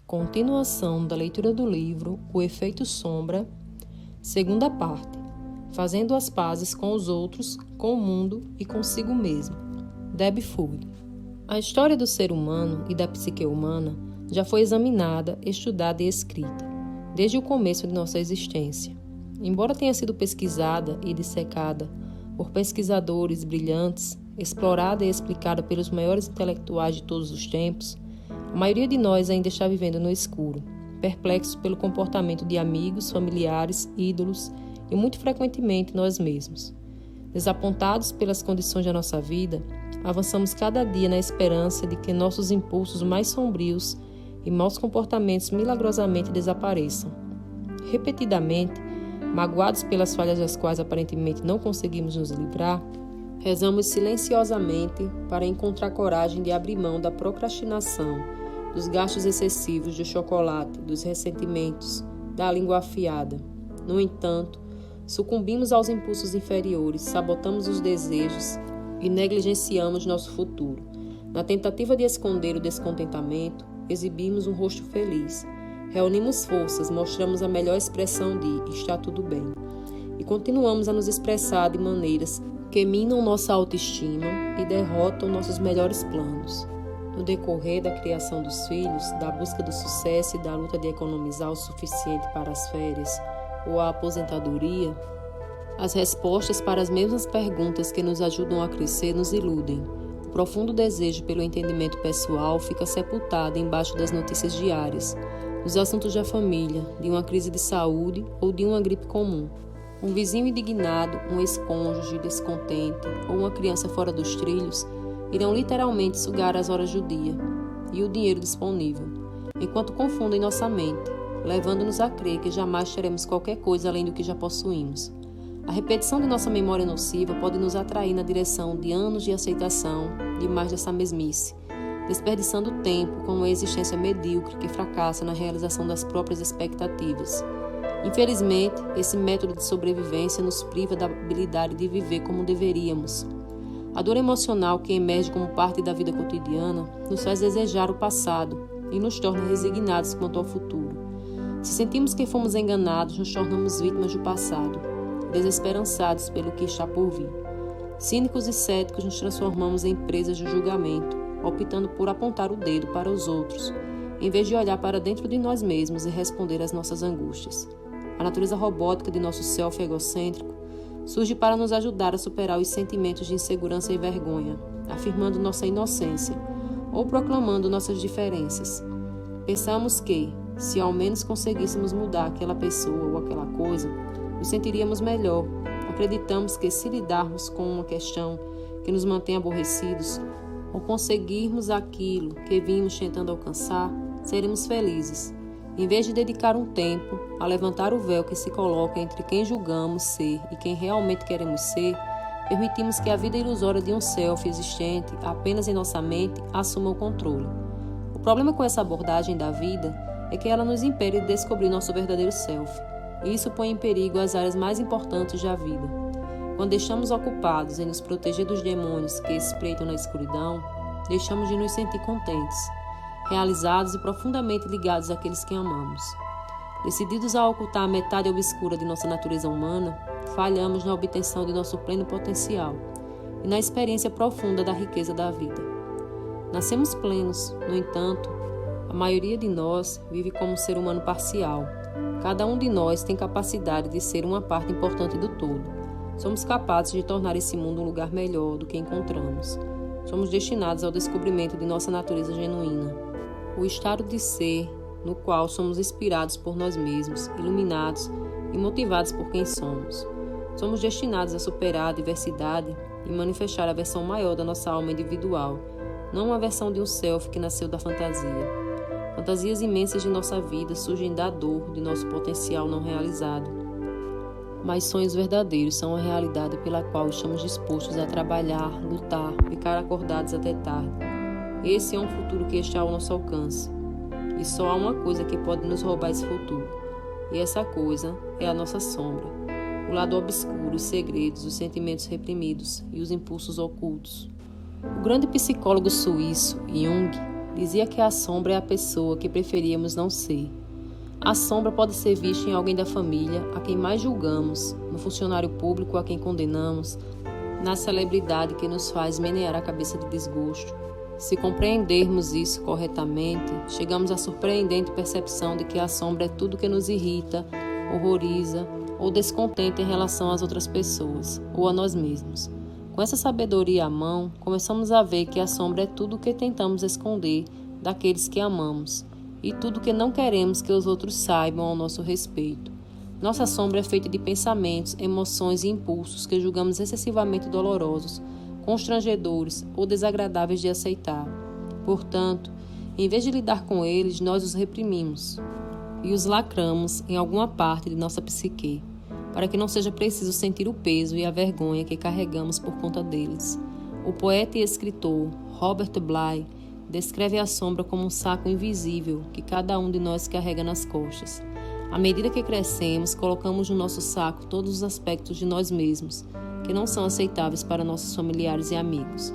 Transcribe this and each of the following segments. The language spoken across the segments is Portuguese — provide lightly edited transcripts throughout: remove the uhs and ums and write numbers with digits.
Continuação da leitura do livro O Efeito Sombra, segunda parte, Fazendo as pazes com os outros, com o mundo e consigo mesmo, Deb Food. A história do ser humano e da psique humana já foi examinada, estudada e escrita, desde o começo de nossa existência. Embora tenha sido pesquisada e dissecada por pesquisadores brilhantes, explorada e explicada pelos maiores intelectuais de todos os tempos, a maioria de nós ainda está vivendo no escuro, perplexos pelo comportamento de amigos, familiares, ídolos e muito frequentemente nós mesmos. Desapontados pelas condições da nossa vida, avançamos cada dia na esperança de que nossos impulsos mais sombrios e maus comportamentos milagrosamente desapareçam. Repetidamente, magoados pelas falhas das quais aparentemente não conseguimos nos livrar, rezamos silenciosamente para encontrar coragem de abrir mão da procrastinação, dos gastos excessivos do chocolate, dos ressentimentos, da língua afiada. No entanto, sucumbimos aos impulsos inferiores, sabotamos os desejos e negligenciamos nosso futuro. Na tentativa de esconder o descontentamento, exibimos um rosto feliz. Reunimos forças, mostramos a melhor expressão de está tudo bem. E continuamos a nos expressar de maneiras que minam nossa autoestima e derrotam nossos melhores planos. No decorrer da criação dos filhos, da busca do sucesso e da luta de economizar o suficiente para as férias ou a aposentadoria, as respostas para as mesmas perguntas que nos ajudam a crescer nos iludem. O profundo desejo pelo entendimento pessoal fica sepultado embaixo das notícias diárias, nos assuntos da família, de uma crise de saúde ou de uma gripe comum. Um vizinho indignado, um ex-cônjuge descontente ou uma criança fora dos trilhos irão literalmente sugar as horas do dia e o dinheiro disponível, enquanto confundem nossa mente, levando-nos a crer que jamais teremos qualquer coisa além do que já possuímos. A repetição de nossa memória nociva pode nos atrair na direção de anos de aceitação de mais dessa mesmice, desperdiçando tempo com uma existência medíocre que fracassa na realização das próprias expectativas. Infelizmente, esse método de sobrevivência nos priva da habilidade de viver como deveríamos. A dor emocional que emerge como parte da vida cotidiana nos faz desejar o passado e nos torna resignados quanto ao futuro. Se sentimos que fomos enganados, nos tornamos vítimas do passado, desesperançados pelo que está por vir. Cínicos e céticos, nos transformamos em presas do julgamento, optando por apontar o dedo para os outros, em vez de olhar para dentro de nós mesmos e responder às nossas angústias. A natureza robótica de nosso self egocêntrico surge para nos ajudar a superar os sentimentos de insegurança e vergonha, afirmando nossa inocência ou proclamando nossas diferenças. Pensamos que, se ao menos conseguíssemos mudar aquela pessoa ou aquela coisa, nos sentiríamos melhor. Acreditamos que, se lidarmos com uma questão que nos mantém aborrecidos ou conseguirmos aquilo que vimos tentando alcançar, seremos felizes. Em vez de dedicar um tempo a levantar o véu que se coloca entre quem julgamos ser e quem realmente queremos ser, permitimos que a vida ilusória de um self existente apenas em nossa mente assuma o controle. O problema com essa abordagem da vida é que ela nos impede de descobrir nosso verdadeiro self, e isso põe em perigo as áreas mais importantes da vida. Quando deixamos ocupados em nos proteger dos demônios que espreitam na escuridão, deixamos de nos sentir contentes, realizados e profundamente ligados àqueles que amamos. Decididos a ocultar a metade obscura de nossa natureza humana, falhamos na obtenção de nosso pleno potencial e na experiência profunda da riqueza da vida. Nascemos plenos, no entanto, a maioria de nós vive como um ser humano parcial. Cada um de nós tem capacidade de ser uma parte importante do todo. Somos capazes de tornar esse mundo um lugar melhor do que encontramos. Somos destinados ao descobrimento de nossa natureza genuína, o estado de ser no qual somos inspirados por nós mesmos, iluminados e motivados por quem somos. Somos destinados a superar a diversidade e manifestar a versão maior da nossa alma individual, não uma versão de um self que nasceu da fantasia. Fantasias imensas de nossa vida surgem da dor de nosso potencial não realizado. Mas sonhos verdadeiros são a realidade pela qual estamos dispostos a trabalhar, lutar, ficar acordados até tarde. Esse é um futuro que está ao nosso alcance. E só há uma coisa que pode nos roubar esse futuro. E essa coisa é a nossa sombra. O lado obscuro, os segredos, os sentimentos reprimidos e os impulsos ocultos. O grande psicólogo suíço, Jung, dizia que a sombra é a pessoa que preferíamos não ser. A sombra pode ser vista em alguém da família, a quem mais julgamos, no funcionário público a quem condenamos, na celebridade que nos faz menear a cabeça de desgosto. Se compreendermos isso corretamente, chegamos à surpreendente percepção de que a sombra é tudo que nos irrita, horroriza ou descontenta em relação às outras pessoas ou a nós mesmos. Com essa sabedoria à mão, começamos a ver que a sombra é tudo o que tentamos esconder daqueles que amamos e tudo o que não queremos que os outros saibam ao nosso respeito. Nossa sombra é feita de pensamentos, emoções e impulsos que julgamos excessivamente dolorosos, constrangedores ou desagradáveis de aceitar. Portanto, em vez de lidar com eles, nós os reprimimos e os lacramos em alguma parte de nossa psique, para que não seja preciso sentir o peso e a vergonha que carregamos por conta deles. O poeta e escritor Robert Bly descreve a sombra como um saco invisível que cada um de nós carrega nas costas. À medida que crescemos, colocamos no nosso saco todos os aspectos de nós mesmos, que não são aceitáveis para nossos familiares e amigos.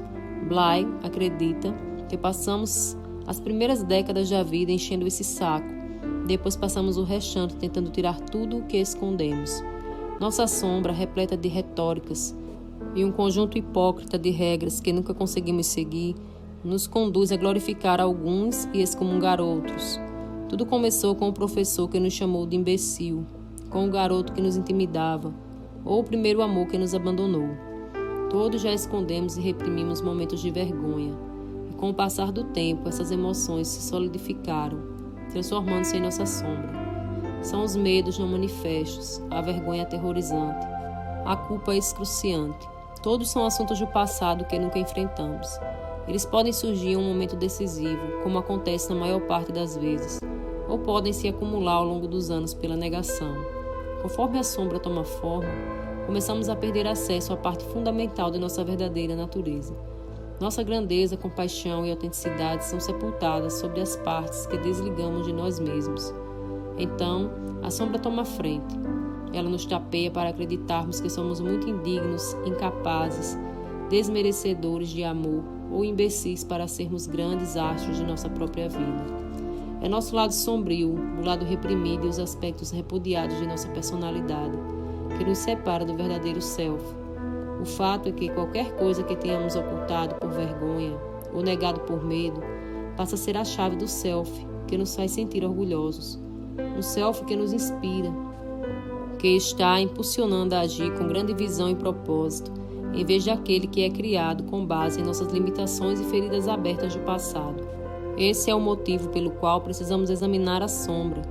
Bly acredita que passamos as primeiras décadas da vida enchendo esse saco, depois passamos o restante tentando tirar tudo o que escondemos. Nossa sombra, repleta de retóricas e um conjunto hipócrita de regras que nunca conseguimos seguir, nos conduz a glorificar alguns e excomungar outros. Tudo começou com o professor que nos chamou de imbecil, com o garoto que nos intimidava, ou o primeiro amor que nos abandonou. Todos já escondemos e reprimimos momentos de vergonha, e com o passar do tempo, essas emoções se solidificaram, transformando-se em nossa sombra. São os medos não manifestos, a vergonha aterrorizante, a culpa excruciante. Todos são assuntos do passado que nunca enfrentamos. Eles podem surgir em um momento decisivo, como acontece na maior parte das vezes, ou podem se acumular ao longo dos anos pela negação. Conforme a sombra toma forma, começamos a perder acesso à parte fundamental de nossa verdadeira natureza. Nossa grandeza, compaixão e autenticidade são sepultadas sobre as partes que desligamos de nós mesmos. Então, a sombra toma frente. Ela nos tapeia para acreditarmos que somos muito indignos, incapazes, desmerecedores de amor ou imbecis para sermos grandes astros de nossa própria vida. É nosso lado sombrio, o lado reprimido e os aspectos repudiados de nossa personalidade, que nos separa do verdadeiro self. O fato é que qualquer coisa que tenhamos ocultado por vergonha ou negado por medo passa a ser a chave do self, que nos faz sentir orgulhosos. Um self que nos inspira, que está impulsionando a agir com grande visão e propósito, em vez de aquele que é criado com base em nossas limitações e feridas abertas do passado. Esse é o motivo pelo qual precisamos examinar a sombra.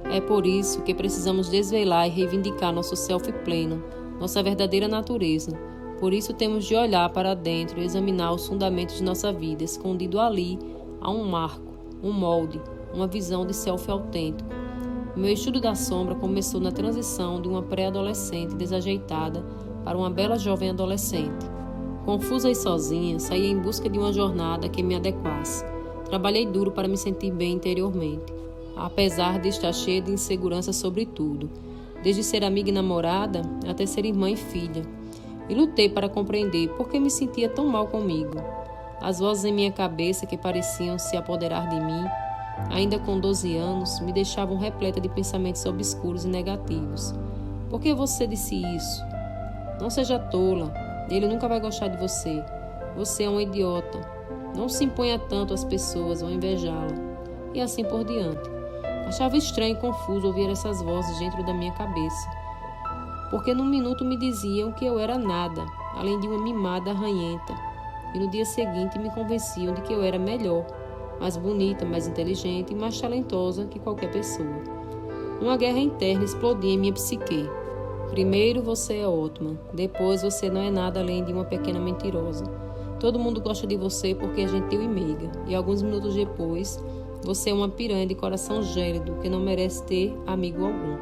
É por isso que precisamos desvelar e reivindicar nosso self pleno, nossa verdadeira natureza. Por isso temos de olhar para dentro e examinar os fundamentos de nossa vida, escondido ali há um marco, um molde, uma visão de self autêntico. O meu estudo da sombra começou na transição de uma pré-adolescente desajeitada para uma bela jovem adolescente. Confusa e sozinha, saí em busca de uma jornada que me adequasse. Trabalhei duro para me sentir bem interiormente, apesar de estar cheia de insegurança sobre tudo, desde ser amiga e namorada até ser irmã e filha. E lutei para compreender por que me sentia tão mal comigo. As vozes em minha cabeça que pareciam se apoderar de mim, ainda com 12 anos, me deixavam repleta de pensamentos obscuros e negativos. Por que você disse isso? Não seja tola, ele nunca vai gostar de você. Você é um idiota. Não se imponha tanto às pessoas, vão invejá-la. E assim por diante. Achava estranho e confuso ouvir essas vozes dentro da minha cabeça, porque num minuto me diziam que eu era nada, além de uma mimada arranhenta, e no dia seguinte me convenciam de que eu era melhor, mais bonita, mais inteligente e mais talentosa que qualquer pessoa. Uma guerra interna explodia em minha psique. Primeiro você é ótima, depois você não é nada além de uma pequena mentirosa. Todo mundo gosta de você porque é gentil e meiga, e alguns minutos depois, você é uma piranha de coração gélido que não merece ter amigo algum.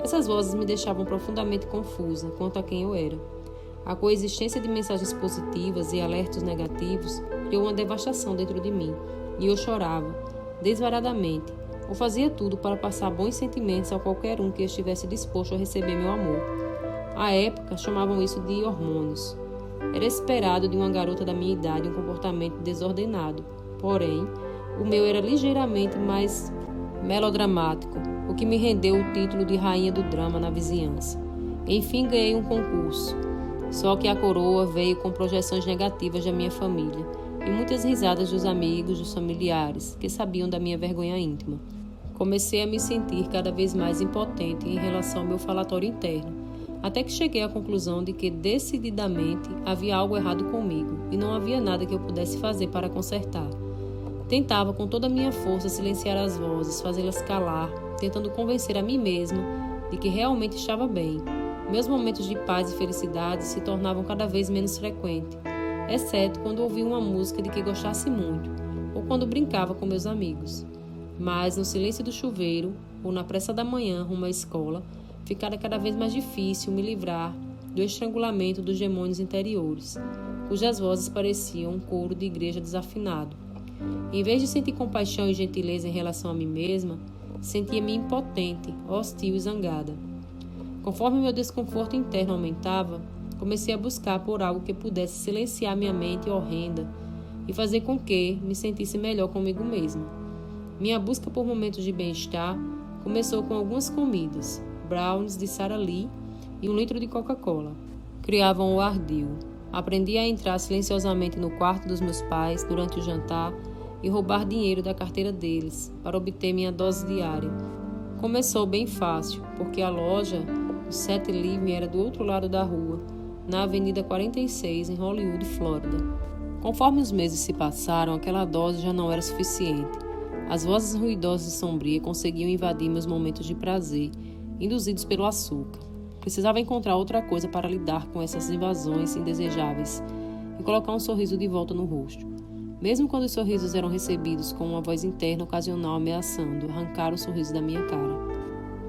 Essas vozes me deixavam profundamente confusa quanto a quem eu era. A coexistência de mensagens positivas e alertos negativos criou uma devastação dentro de mim, e eu chorava, desvaradamente, ou fazia tudo para passar bons sentimentos a qualquer um que estivesse disposto a receber meu amor. À época, chamavam isso de hormônios. Era esperado de uma garota da minha idade um comportamento desordenado. Porém, o meu era ligeiramente mais melodramático, o que me rendeu o título de rainha do drama na vizinhança. Enfim, ganhei um concurso. Só que a coroa veio com projeções negativas da minha família e muitas risadas dos amigos, dos familiares, que sabiam da minha vergonha íntima. Comecei a me sentir cada vez mais impotente em relação ao meu falatório interno, até que cheguei à conclusão de que, decididamente, havia algo errado comigo e não havia nada que eu pudesse fazer para consertar. Tentava com toda a minha força silenciar as vozes, fazê-las calar, tentando convencer a mim mesma de que realmente estava bem. Meus momentos de paz e felicidade se tornavam cada vez menos frequentes, exceto quando ouvia uma música de que gostasse muito, ou quando brincava com meus amigos. Mas, no silêncio do chuveiro, ou na pressa da manhã rumo à escola, ficara cada vez mais difícil me livrar do estrangulamento dos demônios interiores, cujas vozes pareciam um coro de igreja desafinado. Em vez de sentir compaixão e gentileza em relação a mim mesma, sentia-me impotente, hostil e zangada. Conforme meu desconforto interno aumentava, comecei a buscar por algo que pudesse silenciar minha mente horrenda e fazer com que me sentisse melhor comigo mesma. Minha busca por momentos de bem-estar começou com algumas comidas, brownies de Sara Lee e 1 litro de Coca-Cola. Criavam o ardil. Aprendi a entrar silenciosamente no quarto dos meus pais durante o jantar e roubar dinheiro da carteira deles para obter minha dose diária. Começou bem fácil, porque a loja, o 7 Living, era do outro lado da rua, na Avenida 46, em Hollywood, Flórida. Conforme os meses se passaram, aquela dose já não era suficiente. As vozes ruidosas e sombrias conseguiam invadir meus momentos de prazer, induzidos pelo açúcar. Precisava encontrar outra coisa para lidar com essas invasões indesejáveis e colocar um sorriso de volta no rosto. Mesmo quando os sorrisos eram recebidos com uma voz interna ocasional ameaçando arrancar o sorriso da minha cara.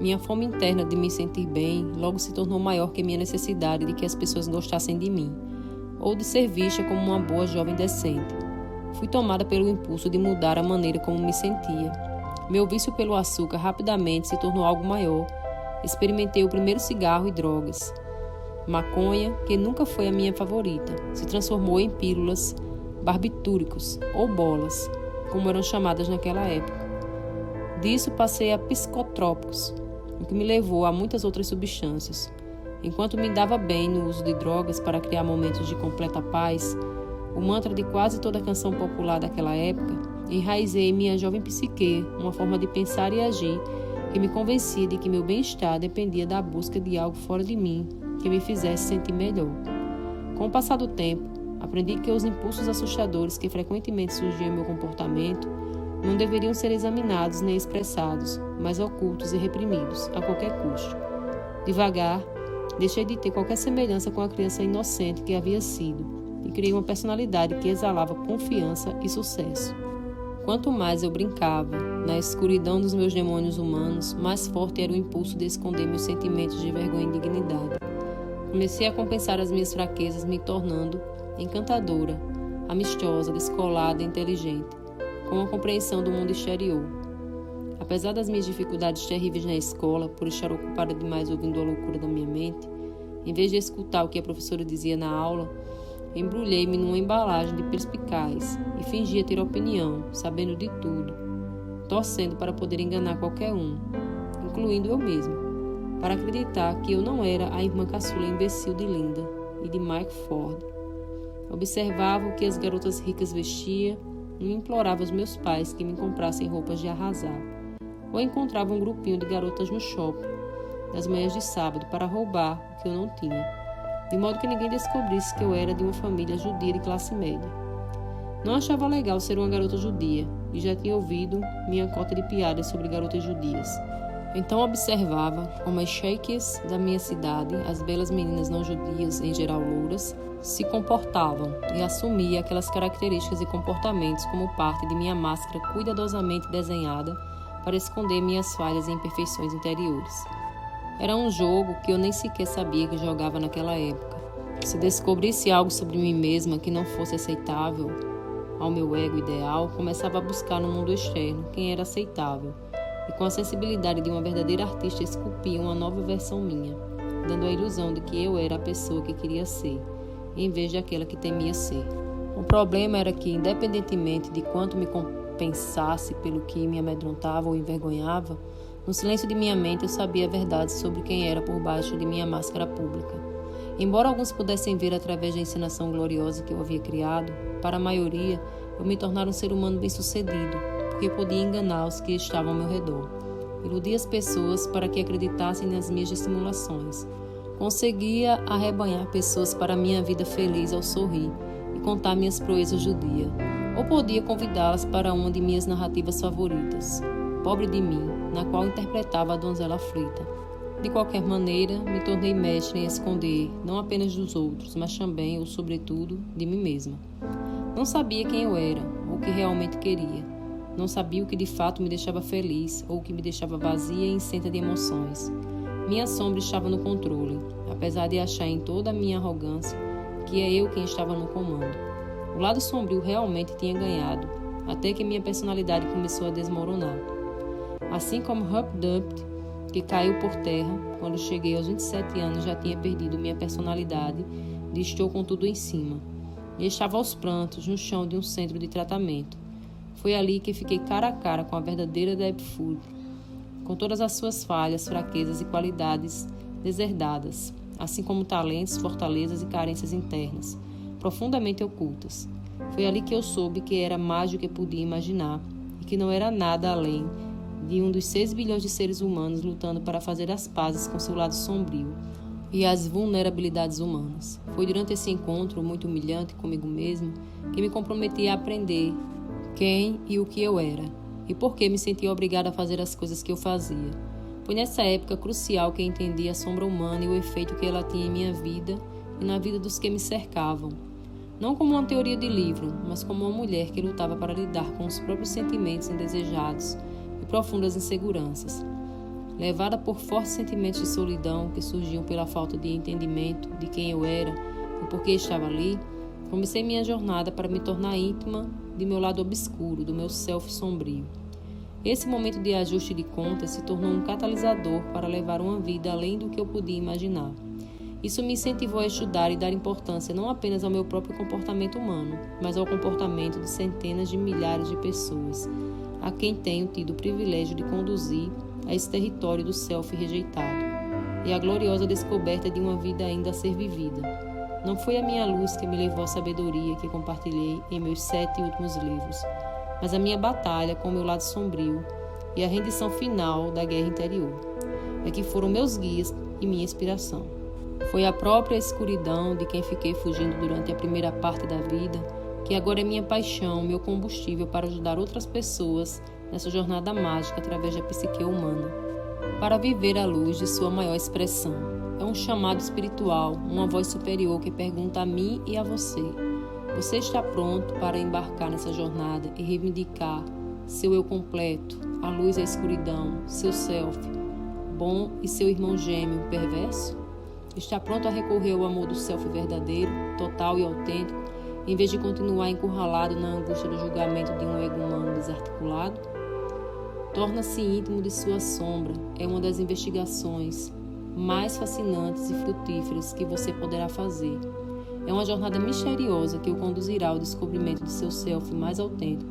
Minha fome interna de me sentir bem logo se tornou maior que minha necessidade de que as pessoas gostassem de mim, ou de ser vista como uma boa jovem decente. Fui tomada pelo impulso de mudar a maneira como me sentia. Meu vício pelo açúcar rapidamente se tornou algo maior. Experimentei o primeiro cigarro e drogas. Maconha, que nunca foi a minha favorita, se transformou em pílulas, barbitúricos ou bolas, como eram chamadas naquela época. Disso passei a psicotrópicos, o que me levou a muitas outras substâncias. Enquanto me dava bem no uso de drogas para criar momentos de completa paz, o mantra de quase toda a canção popular daquela época, enraizei em minha jovem psique uma forma de pensar e agir que me convencia de que meu bem-estar dependia da busca de algo fora de mim que me fizesse sentir melhor. Com o passar do tempo, aprendi que os impulsos assustadores que frequentemente surgiam em meu comportamento não deveriam ser examinados nem expressados, mas ocultos e reprimidos, a qualquer custo. Devagar, deixei de ter qualquer semelhança com a criança inocente que havia sido e criei uma personalidade que exalava confiança e sucesso. Quanto mais eu brincava, na escuridão dos meus demônios humanos, mais forte era o impulso de esconder meus sentimentos de vergonha e indignidade. Comecei a compensar as minhas fraquezas, me tornando encantadora, amistosa, descolada e inteligente, com uma compreensão do mundo exterior. Apesar das minhas dificuldades terríveis na escola, por estar ocupada demais ouvindo a loucura da minha mente, em vez de escutar o que a professora dizia na aula, embrulhei-me numa embalagem de perspicaz e fingia ter opinião, sabendo de tudo, torcendo para poder enganar qualquer um, incluindo eu mesma, para acreditar que eu não era a irmã caçula imbecil de Linda e de Mike Ford. Observava o que as garotas ricas vestiam e implorava aos meus pais que me comprassem roupas de arrasar, ou encontrava um grupinho de garotas no shopping, nas manhãs de sábado, para roubar o que eu não tinha, de modo que ninguém descobrisse que eu era de uma família judia de classe média. Não achava legal ser uma garota judia, e já tinha ouvido minha cota de piadas sobre garotas judias. Então observava como as sheikhs da minha cidade, as belas meninas não judias, em geral louras, se comportavam e assumia aquelas características e comportamentos como parte de minha máscara cuidadosamente desenhada para esconder minhas falhas e imperfeições interiores. Era um jogo que eu nem sequer sabia que jogava naquela época. Se descobrisse algo sobre mim mesma que não fosse aceitável ao meu ego ideal, começava a buscar no mundo externo quem era aceitável, e com a sensibilidade de uma verdadeira artista esculpia uma nova versão minha, dando a ilusão de que eu era a pessoa que queria ser, em vez de aquela que temia ser. O problema era que, independentemente de quanto me pensasse pelo que me amedrontava ou envergonhava, no silêncio de minha mente eu sabia a verdade sobre quem era por baixo de minha máscara pública. Embora alguns pudessem ver através da encenação gloriosa que eu havia criado, para a maioria eu me tornara um ser humano bem-sucedido, porque podia enganar os que estavam ao meu redor. Iludia as pessoas para que acreditassem nas minhas dissimulações. Conseguia arrebanhar pessoas para minha vida feliz ao sorrir e contar minhas proezas do dia. Ou podia convidá-las para uma de minhas narrativas favoritas, Pobre de Mim, na qual interpretava a donzela aflita. De qualquer maneira, me tornei mestre em esconder, não apenas dos outros, mas também, ou sobretudo, de mim mesma. Não sabia quem eu era, ou o que realmente queria. Não sabia o que de fato me deixava feliz, ou o que me deixava vazia e isenta de emoções. Minha sombra estava no controle, apesar de achar em toda a minha arrogância que é eu quem estava no comando. O lado sombrio realmente tinha ganhado, até que minha personalidade começou a desmoronar. Assim como Hup Dup, que caiu por terra, quando cheguei aos 27 anos já tinha perdido minha personalidade de estou com tudo em cima. E estava aos prantos no chão de um centro de tratamento. Foi ali que fiquei cara a cara com a verdadeira Debbie Foote, com todas as suas falhas, fraquezas e qualidades deserdadas, assim como talentos, fortalezas e carências internas, profundamente ocultas. Foi ali que eu soube que era mais do que podia imaginar e que não era nada além de um dos 6 bilhões de seres humanos lutando para fazer as pazes com seu lado sombrio e as vulnerabilidades humanas. Foi durante esse encontro muito humilhante comigo mesmo que me comprometi a aprender quem e o que eu era e por que me sentia obrigada a fazer as coisas que eu fazia. Foi nessa época crucial que entendi a sombra humana e o efeito que ela tinha em minha vida e na vida dos que me cercavam. Não como uma teoria de livro, mas como uma mulher que lutava para lidar com os próprios sentimentos indesejados e profundas inseguranças. Levada por fortes sentimentos de solidão que surgiam pela falta de entendimento de quem eu era e por que estava ali, comecei minha jornada para me tornar íntima de meu lado obscuro, do meu self sombrio. Esse momento de ajuste de contas se tornou um catalisador para levar uma vida além do que eu podia imaginar. Isso me incentivou a estudar e dar importância não apenas ao meu próprio comportamento humano, mas ao comportamento de centenas de milhares de pessoas, a quem tenho tido o privilégio de conduzir a esse território do self rejeitado, e a gloriosa descoberta de uma vida ainda a ser vivida. Não foi a minha luz que me levou à sabedoria que compartilhei em meus 7 últimos livros, mas a minha batalha com o meu lado sombrio e a rendição final da guerra interior, é que foram meus guias e minha inspiração. Foi a própria escuridão de quem fiquei fugindo durante a primeira parte da vida, que agora é minha paixão, meu combustível para ajudar outras pessoas nessa jornada mágica através da psique humana, para viver à luz de sua maior expressão. É um chamado espiritual, uma voz superior que pergunta a mim e a você: você está pronto para embarcar nessa jornada e reivindicar seu eu completo, a luz e a escuridão, seu self, bom e seu irmão gêmeo perverso? Está pronto a recorrer ao amor do self verdadeiro, total e autêntico, em vez de continuar encurralado na angústia do julgamento de um ego humano desarticulado? Torna-se íntimo de sua sombra é uma das investigações mais fascinantes e frutíferas que você poderá fazer. É uma jornada misteriosa que o conduzirá ao descobrimento de seu self mais autêntico,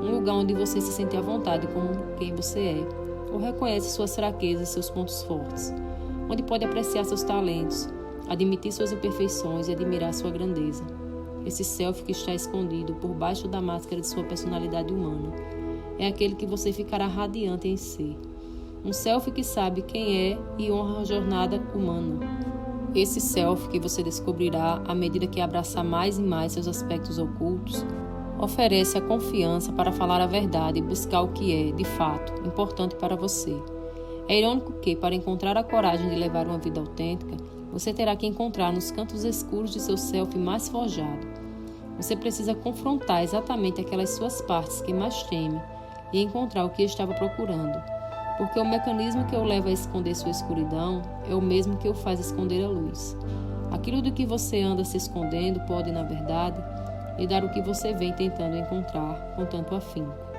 um lugar onde você se sente à vontade com quem você é, ou reconhece suas fraquezas e seus pontos fortes, onde pode apreciar seus talentos, admitir suas imperfeições e admirar sua grandeza. Esse self que está escondido por baixo da máscara de sua personalidade humana é aquele que você ficará radiante em ser. Um self que sabe quem é e honra a jornada humana. Esse self que você descobrirá à medida que abraçar mais e mais seus aspectos ocultos, oferece a confiança para falar a verdade e buscar o que é, de fato, importante para você. É irônico que, para encontrar a coragem de levar uma vida autêntica, você terá que encontrar nos cantos escuros de seu self mais forjado. Você precisa confrontar exatamente aquelas suas partes que mais teme e encontrar o que estava procurando, porque o mecanismo que o leva a esconder sua escuridão é o mesmo que o faz esconder a luz. Aquilo do que você anda se escondendo pode, na verdade, lhe dar o que você vem tentando encontrar com tanto afinco.